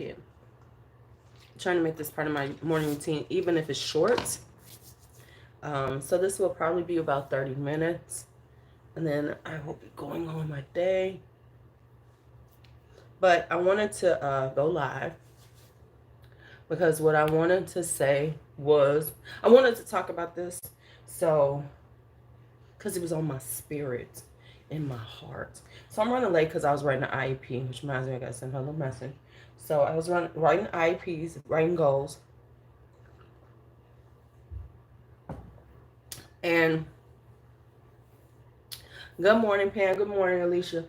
in. I'm trying to make this part of my morning routine, even if it's short. So this will probably be about 30 minutes. And then I will be going on my day. But I wanted to go live because what I wanted to say was, I wanted to talk about this. So, because it was on my spirit, in my heart. So I'm running late because I was writing an IEP, which reminds me I got to send her a little message. So I was writing IEPs, writing goals. And good morning, Pam. Good morning, Alicia.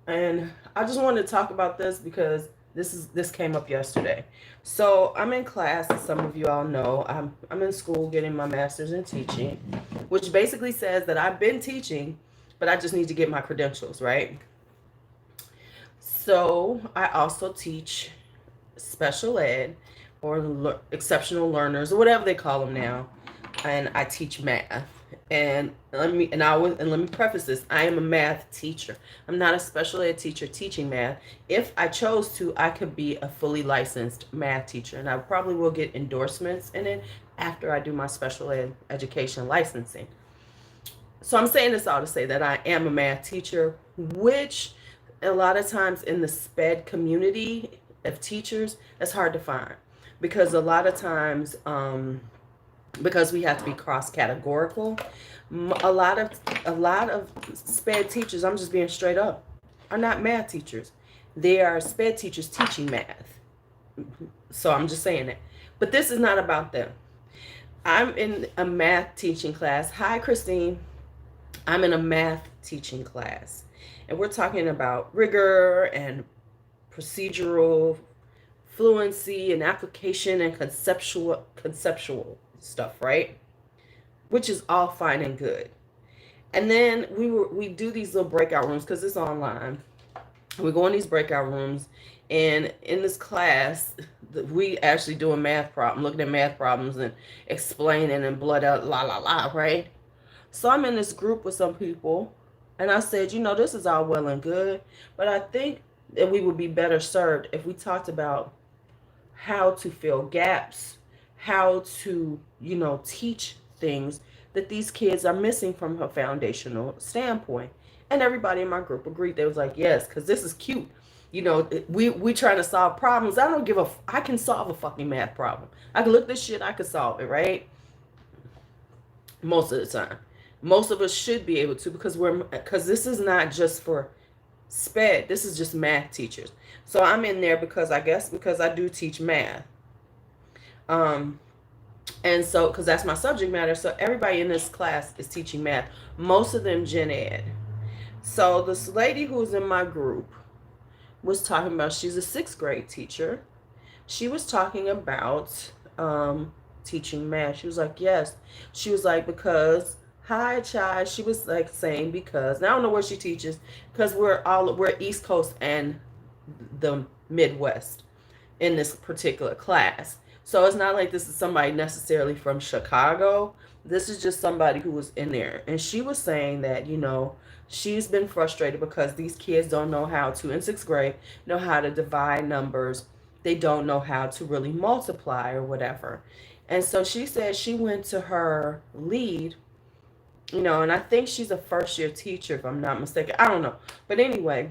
And I just wanted to talk about this because this came up yesterday. So I'm in class, as some of you all know. I'm in school getting my master's in teaching, which basically says that I've been teaching, but I just need to get my credentials, right? So I also teach special ed or exceptional learners or whatever they call them now, and I teach math. And let me preface this: I am a math teacher. I'm not a special ed teacher teaching math. If I chose to, I could be a fully licensed math teacher, and I probably will get endorsements in it after I do my special ed education licensing. So I'm saying this all to say that I am a math teacher, which a lot of times in the SPED community of teachers, that's hard to find because a lot of times, because we have to be cross-categorical, a lot of SPED teachers, I'm just being straight up, are not math teachers. They are SPED teachers teaching math. So I'm just saying that. But this is not about them. I'm in a math teaching class. Hi, Christine. I'm in a math teaching class. And we're talking about rigor and procedural fluency and application and conceptual stuff, right? Which is all fine and good. And then we do these little breakout rooms because it's online. We go in these breakout rooms, and in this class, we actually do a math problem, looking at math problems and explaining and blood out, la la la, right? So I'm in this group with some people, and I said, this is all well and good, but I think that we would be better served if we talked about how to fill gaps, how to, teach things that these kids are missing from a foundational standpoint. And everybody in my group agreed. They was like, yes, because this is cute. We trying to solve problems. I can solve a fucking math problem. I can look at this shit, I can solve it, right? Most of the time. Most of us should be able to because this is not just for SPED. This is just math teachers. So I'm in there because I do teach math. And so, because that's my subject matter, so everybody in this class is teaching math. Most of them gen ed. So this lady who's in my group was talking about, she's a 6th grade teacher. She was talking about teaching math. She was like, yes. She was like, because, hi, child. She was like saying because, and I don't know where she teaches, because we're East Coast and the Midwest in this particular class. So it's not like this is somebody necessarily from Chicago. This is just somebody who was in there. And she was saying that, she's been frustrated because these kids don't know how to, in 6th grade, know how to divide numbers. They don't know how to really multiply or whatever. And so she said she went to her lead, and I think she's a 1st-year teacher, if I'm not mistaken. I don't know. But anyway,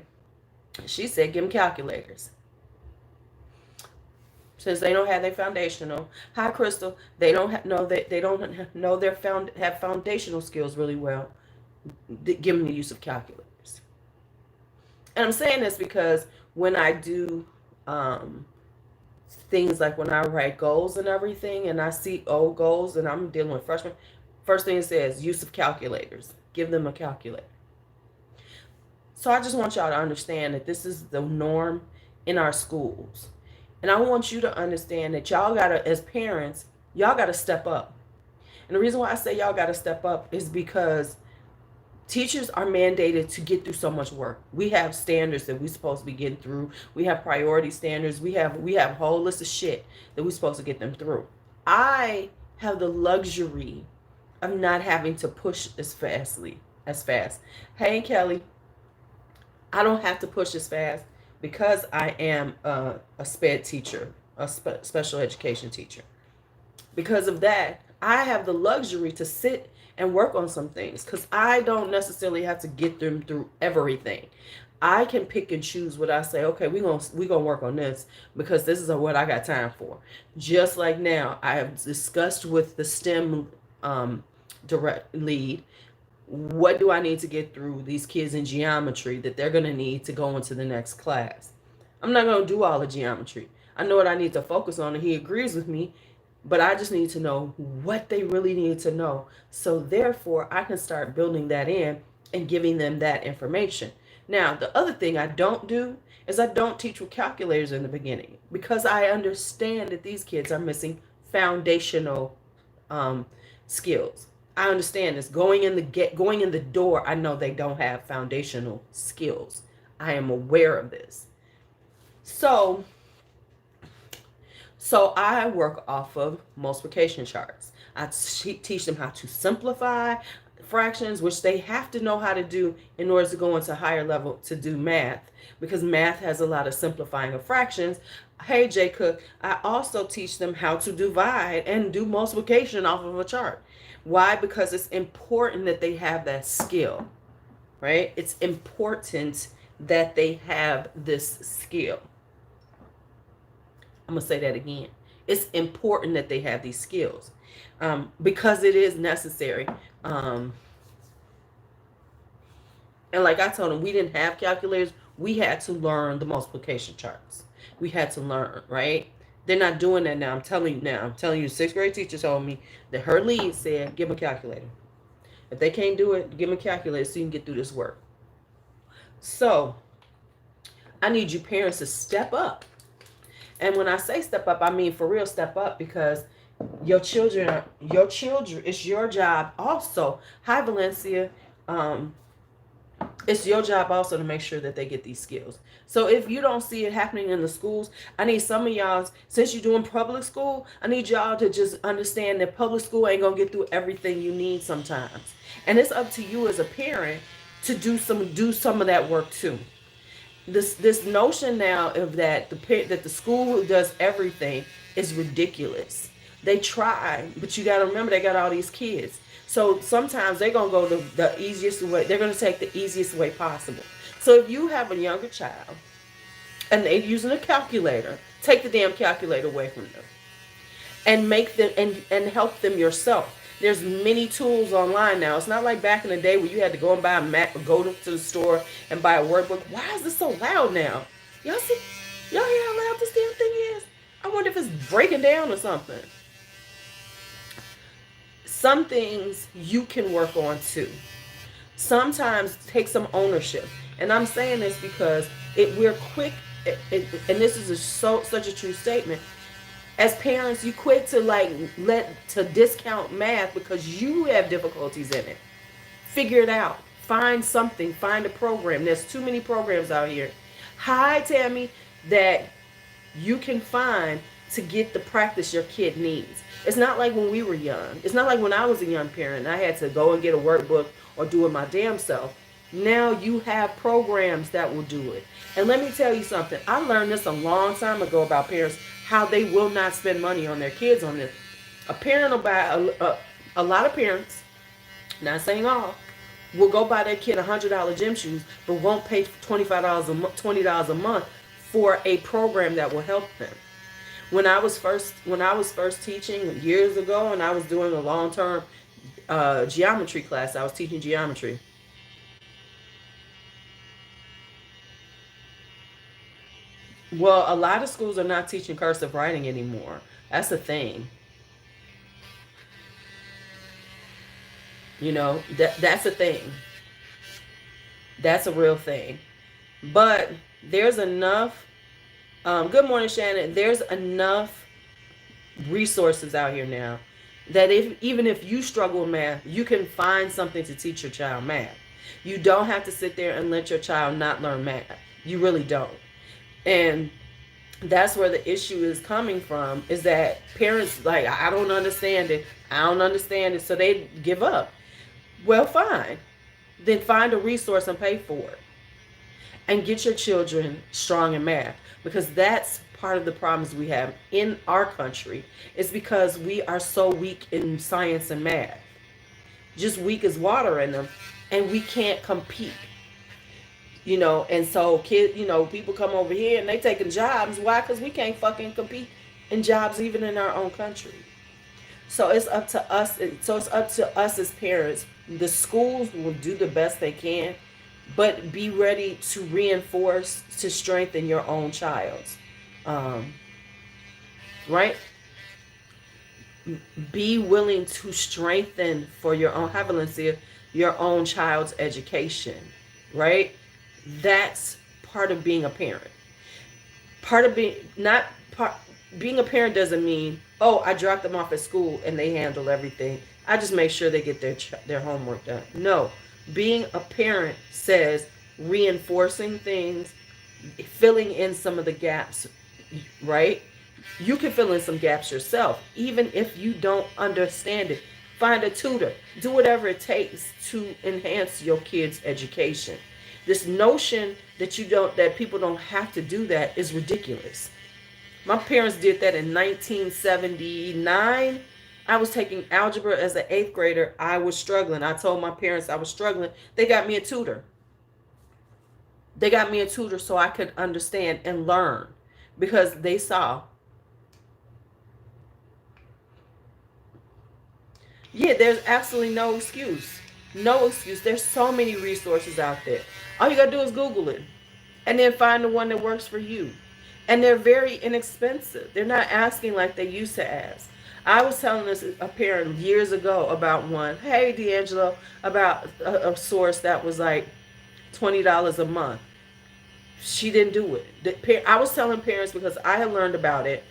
she said, give them calculators. Since they don't have their foundational. Hi, Crystal. They don't have foundational skills really well. Give them the use of calculators. And I'm saying this because when I do things like when I write goals and everything, and I see old goals, and I'm dealing with freshmen, first thing it says, use of calculators. Give them a calculator. So I just want y'all to understand that this is the norm in our schools. And I want you to understand that y'all gotta, as parents, y'all gotta step up. And the reason why I say y'all gotta step up is because teachers are mandated to get through so much work. We have standards that we're supposed to be getting through. We have priority standards. We have a whole list of shit that we're supposed to get them through. I have the luxury of not having to push as fast. Hey, Kelly. I don't have to push as fast because I am a SPED teacher, a special education teacher. Because of that, I have the luxury to sit and work on some things because I don't necessarily have to get them through everything. I can pick and choose what I say. Okay, we gonna work on this because this is what I got time for. Just like now, I have discussed with the STEM direct lead, what do I need to get through these kids in geometry that they're gonna need to go into the next class. I'm not gonna do all the geometry. I know what I need to focus on, and he agrees with me, but I just need to know what they really need to know. So therefore, I can start building that in and giving them that information. Now, the other thing I don't do is I don't teach with calculators in the beginning because I understand that these kids are missing foundational skills. I understand this. Going in the door, I know they don't have foundational skills. I am aware of this. So I work off of multiplication charts. I teach them how to simplify fractions, which they have to know how to do in order to go into higher level to do math, because math has a lot of simplifying of fractions. Hey, Jay Cook, I also teach them how to divide and do multiplication off of a chart. Why? Because it's important that they have that skill, right? It's important that they have this skill. I'm going to say that again. It's important that they have these skills because it is necessary. And like I told them, we didn't have calculators. We had to learn the multiplication charts. We had to learn, right? They're not doing that now. I'm telling you now. I'm telling you, 6th grade teacher told me that her lead said, give them a calculator. If they can't do it, give them a calculator so you can get through this work. So I need you parents to step up. And when I say step up, I mean for real step up, because your children, it's your job also. Hi, Valencia. It's your job also to make sure that they get these skills. So if you don't see it happening in the schools, I need some of y'all, since you're doing public school, I need y'all to just understand that public school ain't gonna get through everything you need sometimes. And it's up to you as a parent to do some of that work too. This notion now of that the school does everything is ridiculous. They try, but you got to remember they got all these kids. So sometimes they're going to go the easiest way. They're going to take the easiest way possible. So if you have a younger child and they're using a calculator, take the damn calculator away from them and make them and help them yourself. There's many tools online now. It's not like back in the day where you had to go and buy a map or go to the store and buy a workbook. Why is this so loud now? Y'all see? Y'all hear how loud this damn thing is? I wonder if it's breaking down or something. Some things you can work on too. Sometimes take some ownership. And I'm saying this because we're quick, and this is such a true statement. As parents, you quick to discount math because you have difficulties in it. Figure it out. Find something. Find a program. There's too many programs out here. Hi, Tammy, that you can find to get the practice your kid needs. It's not like when we were young. It's not like when I was a young parent and I had to go and get a workbook or do it my damn self. Now you have programs that will do it. And let me tell you something. I learned this a long time ago about parents, how they will not spend money on their kids on this. A parent will buy, a lot of parents, not saying all, will go buy their kid $100 gym shoes, but won't pay $20 a month for a program that will help them. When I was first teaching years ago, and I was doing a long-term geometry class, I was teaching geometry. Well, a lot of schools are not teaching cursive writing anymore. That's the thing. You know, that's a thing. That's a real thing. But there's enough. Good morning, Shannon. There's enough resources out here now that even if you struggle with math, you can find something to teach your child math. You don't have to sit there and let your child not learn math. You really don't. And that's where the issue is coming from, is that parents like, I don't understand it. I don't understand it. So they give up. Well, fine. Then find a resource and pay for it. and get your children strong in math, because that's part of the problems we have in our country, is because we are so weak in science and math, just weak as water in them, and we can't compete. And so people come over here and they taking jobs. Why? Because we can't fucking compete in jobs even in our own country. So it's up to us. So it's up to us as parents. The schools will do the best they can, but be ready to reinforce, to strengthen your own child's, um, right? Be willing to strengthen for your own, have Valencia, your own child's education, right? That's part of being a parent. Part of being not part being a parent doesn't mean, oh, I dropped them off at school and they handle everything. I just make sure they get their homework done. No, being a parent says reinforcing things, filling in some of the gaps, right? You can fill in some gaps yourself, even if you don't understand it. Find a tutor. Do whatever it takes to enhance your kids' education. This notion that people don't have to do that is ridiculous. My parents did that in 1979. I was taking algebra as an 8th grader. I was struggling. I told my parents I was struggling. They got me a tutor. They got me a tutor so I could understand and learn, because they saw. Yeah, there's absolutely no excuse. No excuse. There's so many resources out there. All you got to do is Google it and then find the one that works for you. And they're very inexpensive. They're not asking like they used to ask. I was telling this a parent years ago about one. Hey, D'Angelo, about a source that was like $20 a month. She didn't do it. I was telling parents, because I had learned about it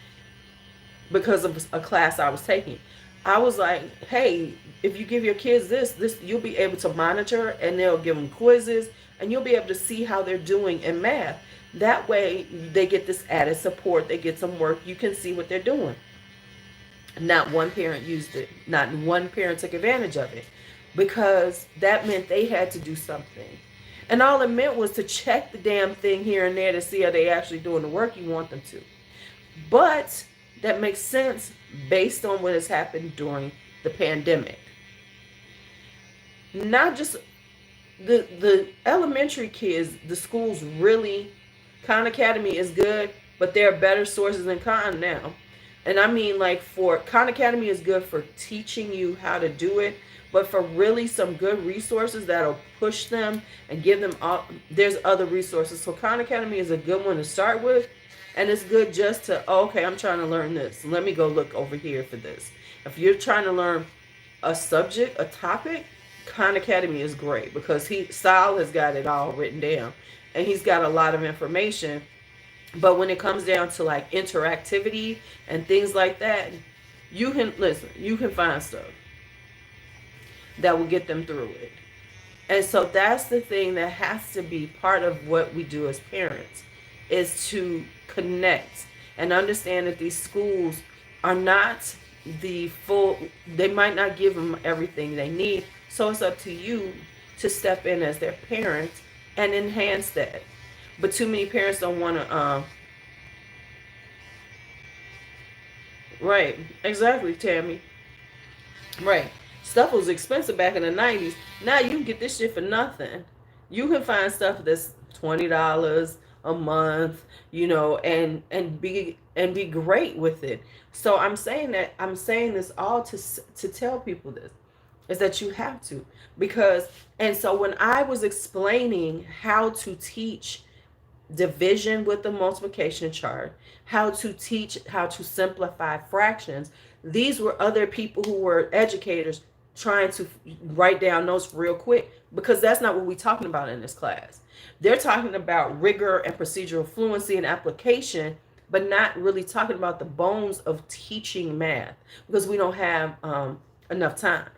because of a class I was taking. I was like, hey, if you give your kids this, you'll be able to monitor, and they'll give them quizzes, and you'll be able to see how they're doing in math. That way, they get this added support. They get some work. You can see what they're doing. Not one parent used it. Not one parent took advantage of it, because that meant they had to do something. And all it meant was to check the damn thing here and there to see how they actually doing the work you want them to. But that makes sense based on what has happened during the pandemic. Not just the elementary kids, the schools really, Khan Academy is good, but there are better sources than Khan now. And I mean, like, for Khan Academy is good for teaching you how to do it, but for really some good resources that'll push them and give them all, there's other resources. So Khan Academy is a good one to start with. And it's good just to, okay, I'm trying to learn this. Let me go look over here for this. If you're trying to learn a subject, a topic, Khan Academy is great, because Sal has got it all written down. And he's got a lot of information. But when it comes down to like interactivity and things like that, you can find stuff that will get them through it. And so that's the thing that has to be part of what we do as parents, is to connect and understand that these schools are not the full, they might not give them everything they need. So it's up to you to step in as their parent and enhance that. But too many parents don't want to, right, exactly, Tammy. Right. Stuff was expensive back in the 90s. Now you can get this shit for nothing. You can find stuff that's $20 a month, and be great with it. So I'm saying this all to tell people this, is that you have to, because, and so when I was explaining how to teach division with the multiplication chart, how to simplify fractions, these were other people who were educators trying to write down notes real quick, because that's not what we're talking about in this class. They're talking about rigor and procedural fluency and application, but not really talking about the bones of teaching math, because we don't have enough time.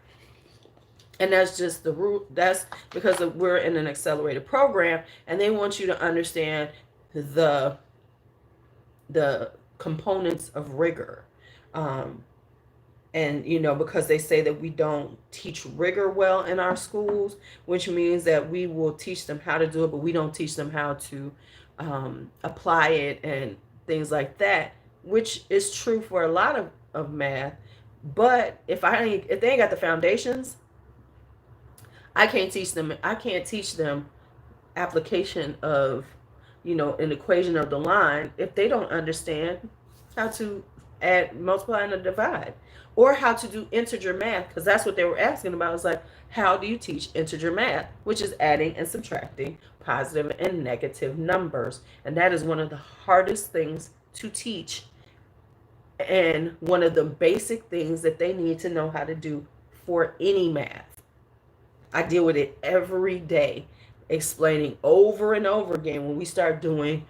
And that's just the root. That's because we're in an accelerated program, and they want you to understand the components of rigor, And, because they say that we don't teach rigor well in our schools, which means that we will teach them how to do it, but we don't teach them how to apply it and things like that, which is true for a lot of math. But if they ain't got the foundations, I can't teach them. I can't teach them application of, an equation of the line if they don't understand how to add, multiply, and divide, or how to do integer math, because that's what they were asking about. It's like, how do you teach integer math, which is adding and subtracting positive and negative numbers? And that is one of the hardest things to teach, and one of the basic things that they need to know how to do for any math. I deal with it every day, explaining over and over again when we start doing,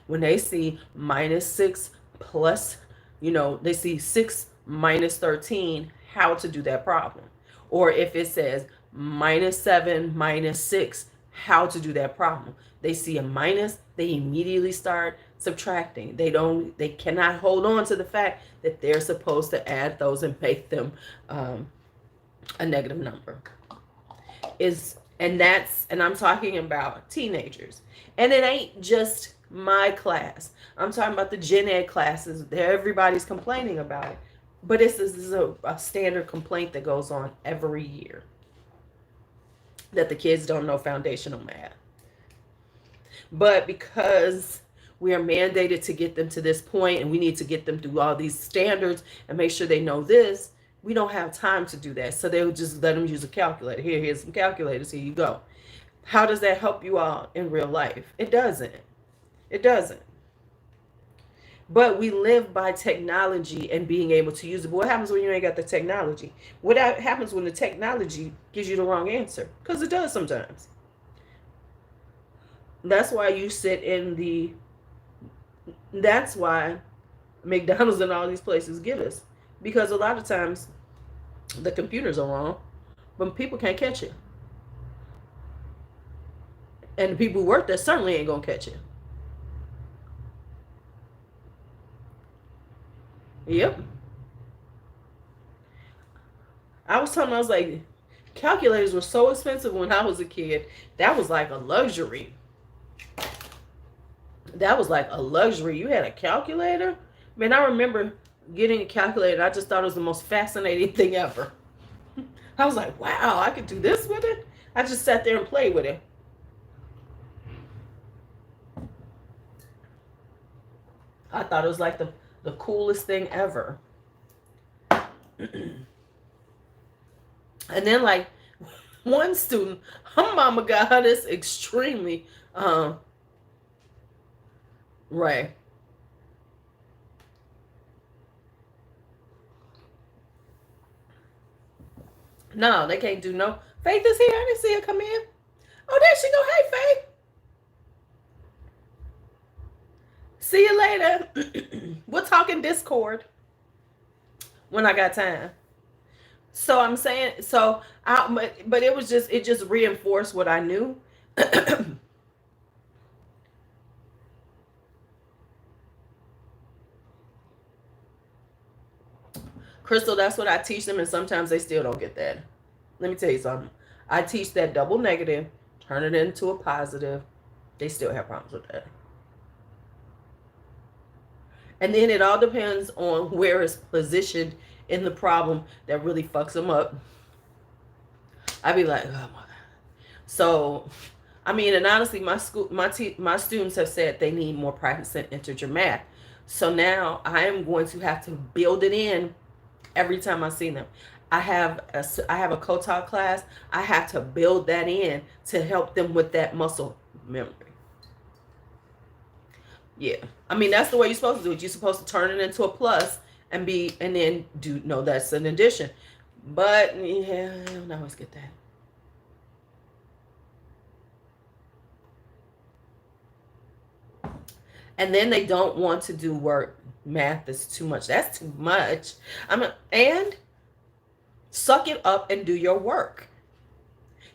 when they see -6 plus, they see 6 minus 13, how to do that problem. Or if it says -7 minus 6, how to do that problem. They see a minus, they immediately start subtracting. They cannot hold on to the fact that they're supposed to add those and make them a negative number. And I'm talking about teenagers. And it ain't just my class. I'm talking about the gen ed classes. Everybody's complaining about it. But this is a standard complaint that goes on every year, that the kids don't know foundational math. But because we are mandated to get them to this point, and we need to get them through all these standards and make sure they know this, we don't have time to do that. So they would just let them use a calculator. Here's some calculators. Here you go. How does that help you out in real life? It doesn't. It doesn't. But we live by technology and being able to use it. But what happens when you ain't got the technology? What happens when the technology gives you the wrong answer? Because it does sometimes. That's why you sit in the... That's why McDonald's and all these places give us. Because a lot of times the computers are wrong, but people can't catch it. And the people who work there certainly ain't going to catch it. Yep. I was like, calculators were so expensive when I was a kid. That was like a luxury. That was like a luxury. You had a calculator? Man, I remember getting a calculator. I just thought it was the most fascinating thing ever. I was like, wow, I could do this with it? I just sat there and played with it. I thought it was like the coolest thing ever. And then, like, one student, her mama got her this extremely right. No, they can't do no. Faith is here. I didn't see her come in. Oh, there she go. Hey, Faith. See you later. We'll talk in Discord when I got time. So I'm saying, but it was just, it just reinforced what I knew. Crystal, that's what I teach them, and sometimes they still don't get that. Let me tell you something. I teach that double negative, turn it into a positive. They still have problems with that. And then it all depends on where it's positioned in the problem that really fucks them up. I'd be like, oh my God. So, I mean, and honestly, my students have said they need more practice in integer math. So now I am going to have to build it in every time I see them. I have a co-taught class. I have to build that in to help them with that muscle memory. Yeah, I mean, that's the way you're supposed to do it. You're supposed to turn it into a plus and then do, no, that's an addition. But yeah, I don't always get that. And then they don't want to do work. Math is too much. That's too much. And suck it up and do your work.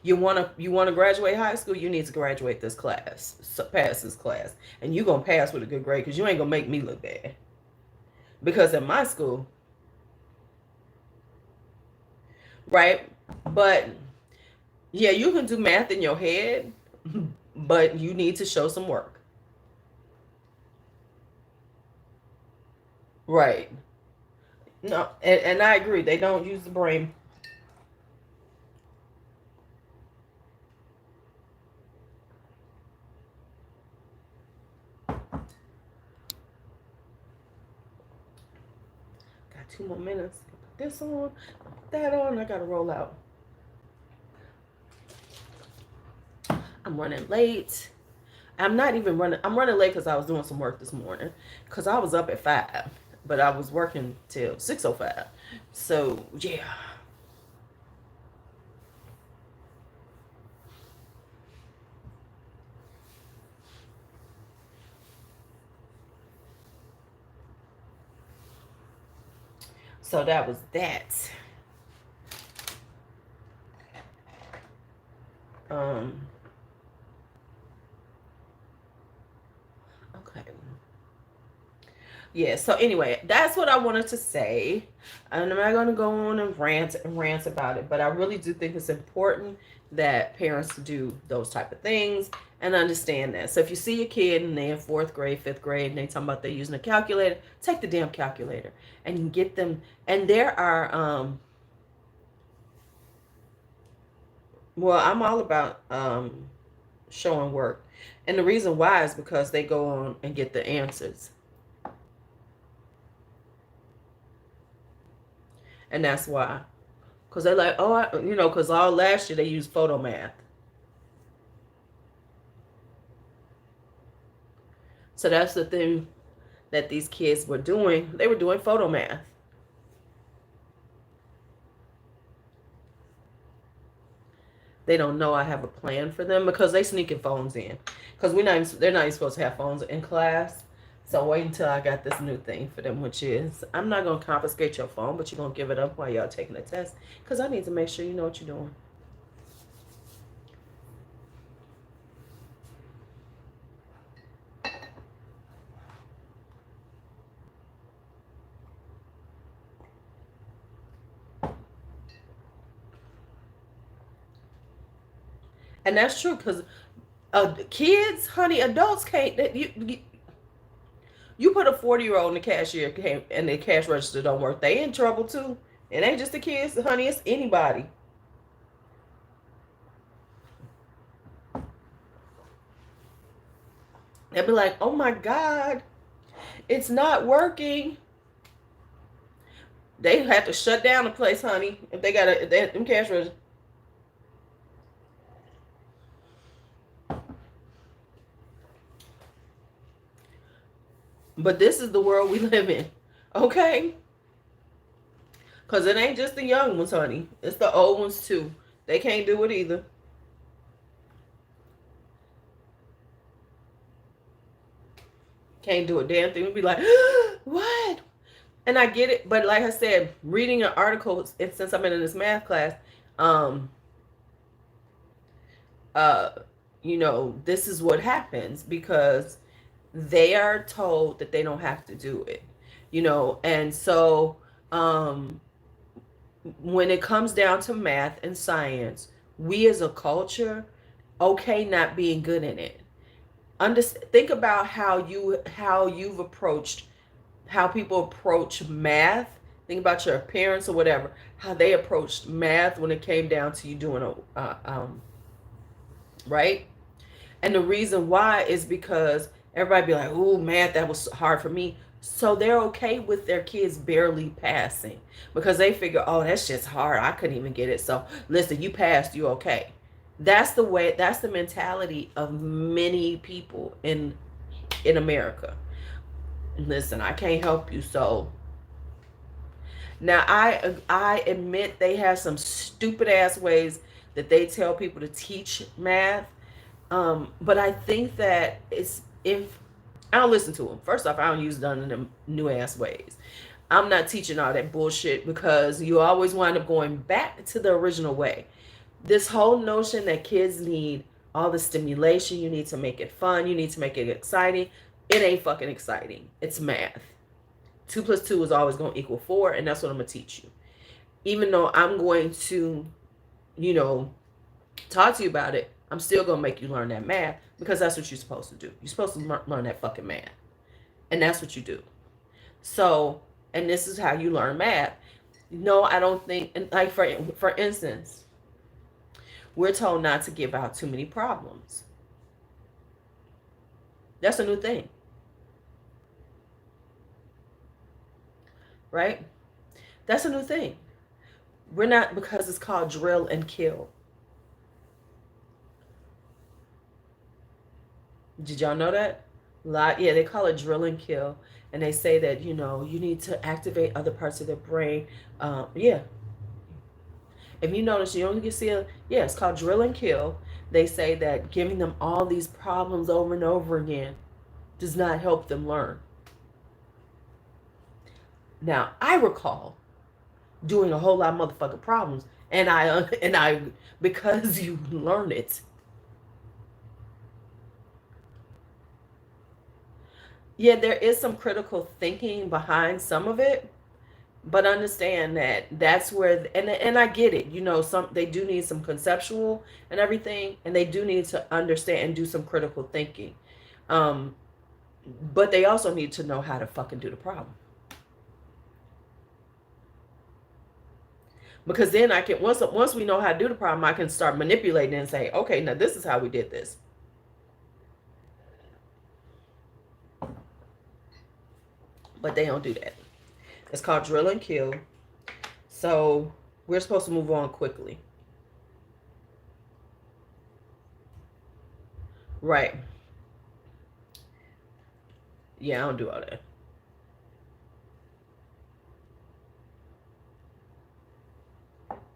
You want to graduate high school, you need to graduate this class, pass this class. And you're going to pass with a good grade, because you ain't going to make me look bad. Because in my school, right? But yeah, you can do math in your head, but you need to show some work. Right. No, and I agree. They don't use the brain. Got 2 more minutes. Put this on, put that on. I gotta roll out. I'm running late. I'm not even running. I'm running late because I was doing some work this morning. Because I was up at 5, but I was working till 6:05. So yeah. So that was that. Um. Okay. Yeah, so anyway, that's what I wanted to say. And I'm not going to go on and rant about it, but I really do think it's important that parents do those type of things and understand that. So if you see a kid and they're in 4th grade, 5th grade, and they talking about they're using a calculator, take the damn calculator and get them. And there are, well, I'm all about showing work. And the reason why is because they go on and get the answers. And that's why. Because they're like, oh, because all last year they used photo math. So that's the thing that these kids were doing. They were doing photo math. They don't know I have a plan for them because they sneaking phones in. Because they're not even supposed to have phones in class. So wait until I got this new thing for them, which is I'm not going to confiscate your phone, but you're going to give it up while y'all taking the test. Because I need to make sure you know what you're doing. And that's true because kids, honey, adults can't. You put a 40-year-old in the cashier and the cash register don't work, they in trouble too. It ain't just the kids, honey, it's anybody. They'll be like, oh my God, it's not working. They have to shut down the place, honey, if they got them cash register. But this is the world we live in, okay? Because it ain't just the young ones, honey. It's the old ones too. They can't do it either. Can't do a damn thing. We'd be like, what? And I get it, but like I said, reading an article, since I'm in this math class, um, uh, this is what happens because they are told that they don't have to do it, and so um, when it comes down to math and science, we as a culture, okay, not being good in it. Think about how you've approached how people approach math. Think about your parents or whatever, how they approached math when it came down to you doing right. And the reason why is because everybody be like, "Ooh, math, that was hard for me." So they're okay with their kids barely passing because they figure, "Oh, that's just hard. I couldn't even get it." So listen, you passed, you okay. That's the way. That's the mentality of many people in America. Listen, I can't help you, so now I admit they have some stupid ass ways that they tell people to teach math. But I think that it's if I don't listen to them. First off, I don't use none of them new ass ways. I'm not teaching all that bullshit because you always wind up going back to the original way. This whole notion that kids need all the stimulation, you need to make it fun, you need to make it exciting. It ain't fucking exciting. It's math. 2 plus 2 is always going to equal 4, and that's what I'm going to teach you. Even though I'm going to, you know, talk to you about it, I'm still going to make you learn that math, because that's what you're supposed to do. You're supposed to learn that fucking math. And that's what you do. So, and this is how you learn math. No, I don't think, and like for instance, we're told not to give out too many problems. That's a new thing. Right? That's a new thing. We're not, because it's called drill and kill. Did y'all know that? Yeah, they call it drill and kill. And they say that, you know, you need to activate other parts of the brain. Yeah. If you notice, you only can see it's called drill and kill. They say that giving them all these problems over and over again does not help them learn. Now, I recall doing a whole lot of motherfucking problems, and I because you learn it. Yeah, there is some critical thinking behind some of it, but understand that that's where, and I get it. You know, they do need some conceptual and everything, and they do need to understand and do some critical thinking. But they also need to know how to fucking do the problem. Because then I can, once we know how to do the problem, I can start manipulating and say, okay, now this is how we did this. But they don't do that. It's called drill and kill. So we're supposed to move on quickly. Right. Yeah, I don't do all that.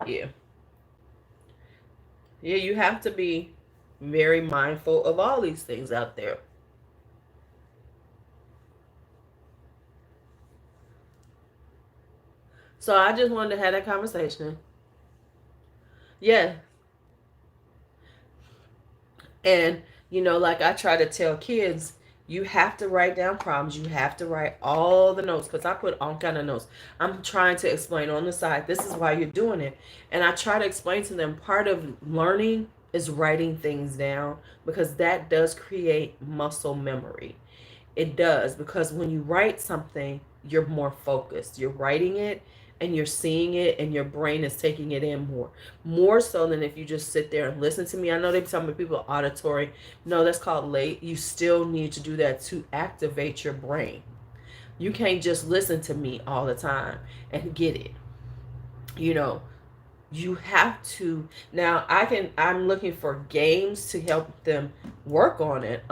Yeah. Yeah, you have to be very mindful of all these things out there. So I just wanted to have that conversation. Yeah. And, you know, like I try to tell kids, you have to write down problems. You have to write all the notes, because I put all kind of notes. I'm trying to explain on the side, this is why you're doing it. And I try to explain to them, part of learning is writing things down, because that does create muscle memory. It does, because when you write something, you're more focused. You're writing it and you're seeing it, and your brain is taking it in more so than if you just sit there and listen to me. I know they tell me people auditory. No, that's called late. You still need to do that to activate your brain. You can't just listen to me all the time and get it. You know, you have to. Now I'm looking for games to help them work on it.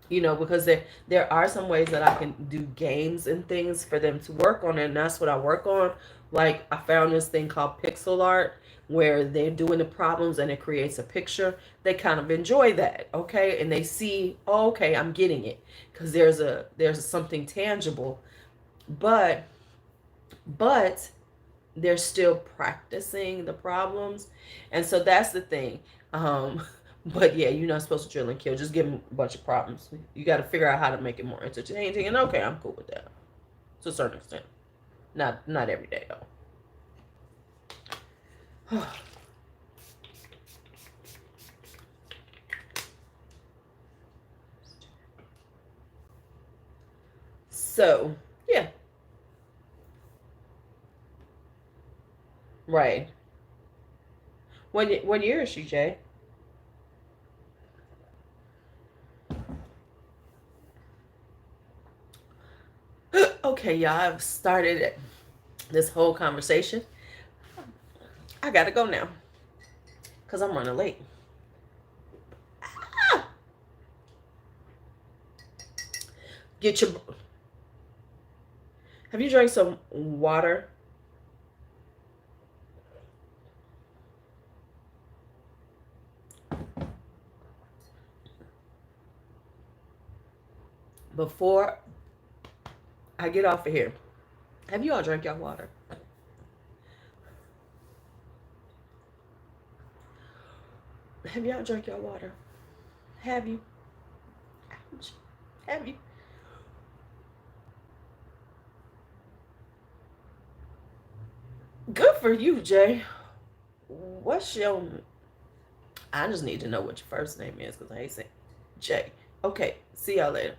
You know, because there are some ways that I can do games and things for them to work on it, and that's what I work on. Like, I found this thing called pixel art, where they're doing the problems and it creates a picture. They kind of enjoy that, okay? And they see, oh, okay, I'm getting it, because there's something tangible, but they're still practicing the problems. And so that's the thing. But yeah, you're not supposed to drill and kill. Just give them a bunch of problems. You got to figure out how to make it more entertaining. And okay, I'm cool with that to a certain extent. Not every day though. So yeah, right. What year is she, Jay? Okay, y'all, I've started this whole conversation. I gotta go now, because I'm running late. Ah! Get your. Have you drank some water? Before I get off of here, have you all drank your water? Have y'all drank your water? Have you? Have you? Good for you, Jay. What's your... I just need to know what your first name is because I ain't saying Jay. Okay, see y'all later.